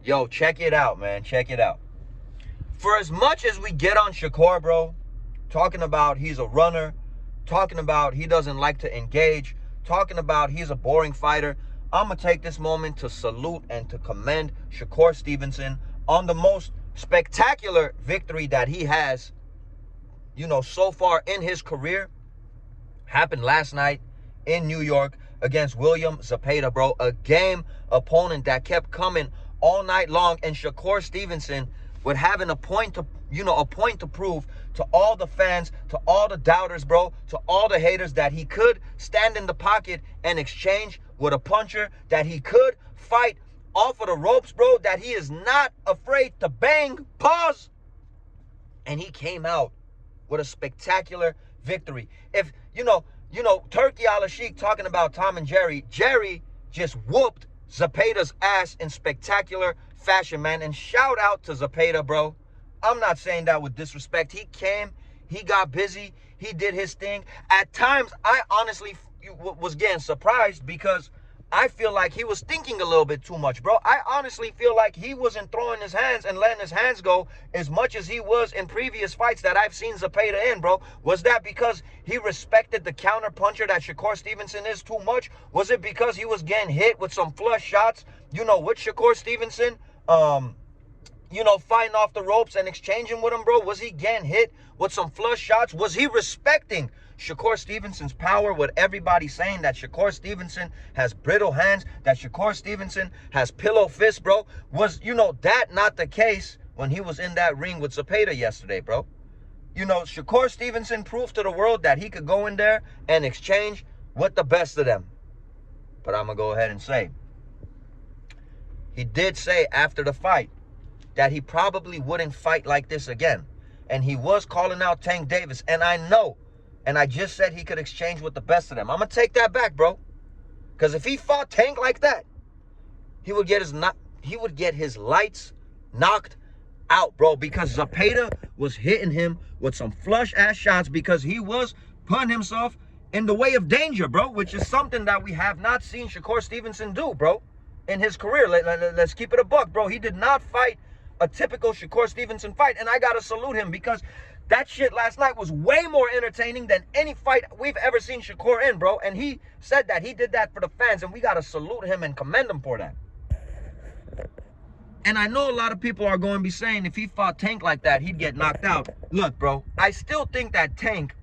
Yo, check it out, man. Check it out. For as much as we get on Shakur, bro, talking about he's a runner, talking about he doesn't like to engage, talking about he's a boring fighter, I'm going to take this moment to salute and to commend Shakur Stevenson on the most spectacular victory that he has, so far in his career. Happened last night in New York against William Zepeda, bro. A game opponent that kept coming all night long, and Shakur Stevenson with having a point to prove to all the fans, to all the doubters, bro, to all the haters, that he could stand in the pocket and exchange with a puncher, that he could fight off of the ropes, bro, that he is not afraid to bang, pause. And he came out with a spectacular victory. If, Turkey Al-Sheikh talking about Tom and Jerry just whooped Zepeda's ass in spectacular fashion, man. And shout out to Zepeda, bro. I'm not saying that with disrespect. He came, he got busy, he did his thing. At times, I honestly was getting surprised because I feel like he was thinking a little bit too much, bro. I honestly feel like he wasn't throwing his hands and letting his hands go as much as he was in previous fights that I've seen Zepeda in, bro. Was that because he respected the counter puncher that Shakur Stevenson is too much? Was it because he was getting hit with some flush shots, with Shakur Stevenson, fighting off the ropes and exchanging with him, bro? Was he getting hit with some flush shots? Was he respecting Shakur Stevenson's power, with everybody saying that Shakur Stevenson has brittle hands, that Shakur Stevenson has pillow fists, bro? Was, that not the case when he was in that ring with Zepeda yesterday, bro? Shakur Stevenson proved to the world that he could go in there and exchange with the best of them. But I'm going to go ahead and say, he did say after the fight that he probably wouldn't fight like this again. And he was calling out Tank Davis. And I know, and I just said he could exchange with the best of them. I'm going to take that back, bro. Because if he fought Tank like that, he would get his lights knocked out, bro. Because Zepeda was hitting him with some flush-ass shots because he was putting himself in the way of danger, bro. Which is something that we have not seen Shakur Stevenson do, bro, in his career. Let's keep it a buck, bro. He did not fight a typical Shakur Stevenson fight. And I got to salute him because that shit last night was way more entertaining than any fight we've ever seen Shakur in, bro. And he said that he did that for the fans, and we got to salute him and commend him for that. And I know a lot of people are going to be saying if he fought Tank like that, he'd get knocked out. Look, bro, I still think that Tank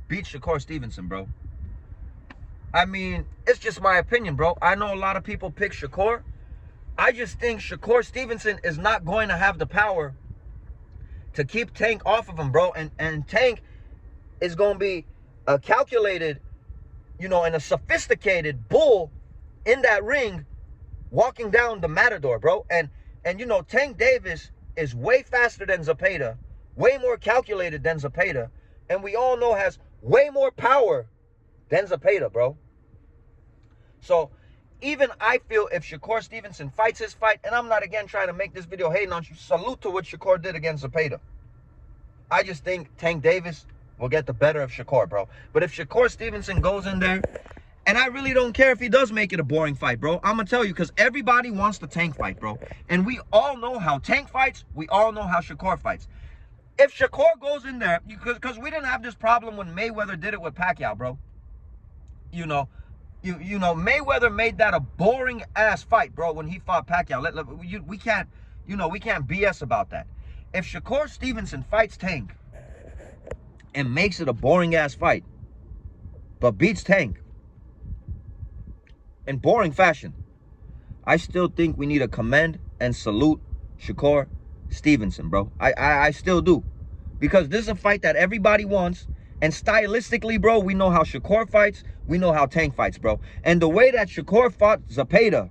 beat Shakur Stevenson, bro. I mean, it's just my opinion, bro. I know a lot of people pick Shakur. I just think Shakur Stevenson is not going to have the power to keep Tank off of him, bro. And Tank is going to be a calculated, and a sophisticated bull in that ring walking down the matador, bro. And Tank Davis is way faster than Zepeda, way more calculated than Zepeda, and we all know has way more power than Zepeda, bro. So even I feel if Shakur Stevenson fights his fight, and I'm not again trying to make this video hating on you, salute to what Shakur did against Zepeda. I just think Tank Davis will get the better of Shakur, bro. But if Shakur Stevenson goes in there, and I really don't care if he does make it a boring fight, bro. I'm going to tell you, because everybody wants the Tank fight, bro. And we all know how Tank fights. We all know how Shakur fights. If Shakur goes in there, because we didn't have this problem when Mayweather did it with Pacquiao, bro. Mayweather made that a boring ass fight, bro, when he fought Pacquiao. We can't BS about that. If Shakur Stevenson fights Tank and makes it a boring ass fight, but beats Tank in boring fashion, I still think we need to commend and salute Shakur Stevenson, bro. I still do. Because this is a fight that everybody wants. And stylistically, bro, we know how Shakur fights. We know how Tank fights, bro. And the way that Shakur fought Zepeda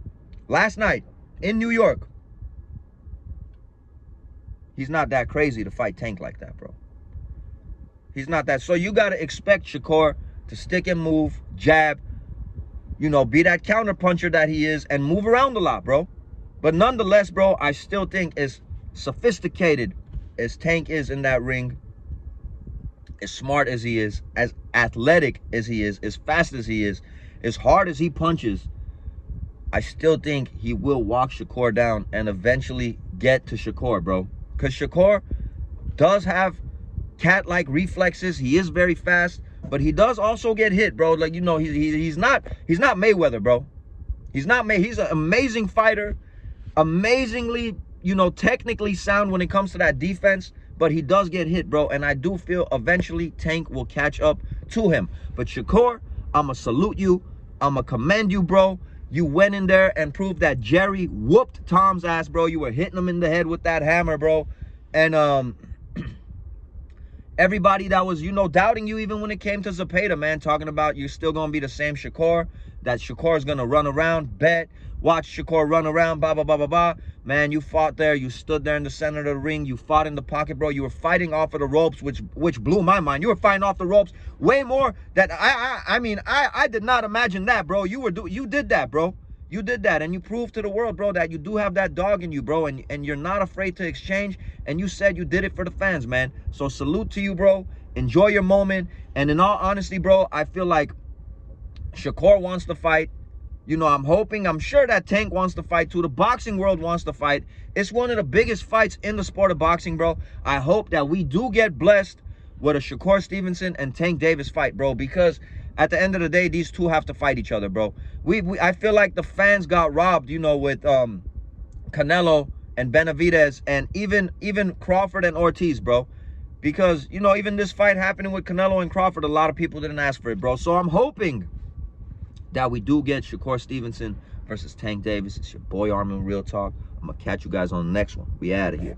last night in New York, he's not that crazy to fight Tank like that, bro. He's not that. So you got to expect Shakur to stick and move, jab, be that counter puncher that he is and move around a lot, bro. But nonetheless, bro, I still think as sophisticated as Tank is in that ring, as smart as he is, as athletic as he is, as fast as he is, as hard as he punches, I still think he will walk Shakur down and eventually get to Shakur, bro. Because Shakur does have cat-like reflexes. He is very fast, but he does also get hit, bro. Like, you know, he's not Mayweather, bro. He's not May. He's an amazing fighter, amazingly, you know, technically sound when it comes to that defense, but he does get hit, bro. And I do feel eventually Tank will catch up to him. But Shakur, I'ma salute you. I'ma commend you, bro. You went in there and proved that Jerry whooped Tom's ass, bro. You were hitting him in the head with that hammer, bro. And everybody that was, you know, doubting you even when it came to Zepeda, man, talking about you're still going to be the same Shakur, that Shakur is going to run around, bet, watch Shakur run around, blah, blah, blah, blah, blah. Man, you fought there. You stood there in the center of the ring. You fought in the pocket, bro. You were fighting off of the ropes, which blew my mind. You were fighting off the ropes way more that I mean, I did not imagine that, bro. You did that, bro. You did that, and you proved to the world, bro, that you do have that dog in you, bro, and you're not afraid to exchange, and you said you did it for the fans, man. So salute to you, bro. Enjoy your moment, and in all honesty, bro, I feel like Shakur wants to fight. You know, I'm sure that Tank wants to fight too. The boxing world wants to fight. It's one of the biggest fights in the sport of boxing, bro. I hope that we do get blessed with a Shakur Stevenson and Tank Davis fight, bro, because at the end of the day, these two have to fight each other, bro. I feel like the fans got robbed, you know, with Canelo and Benavidez and even Crawford and Ortiz, bro. Because, you know, even this fight happening with Canelo and Crawford, a lot of people didn't ask for it, bro. So I'm hoping that we do get Shakur Stevenson versus Tank Davis. It's your boy Armin Real Talk. I'm going to catch you guys on the next one. We out of here.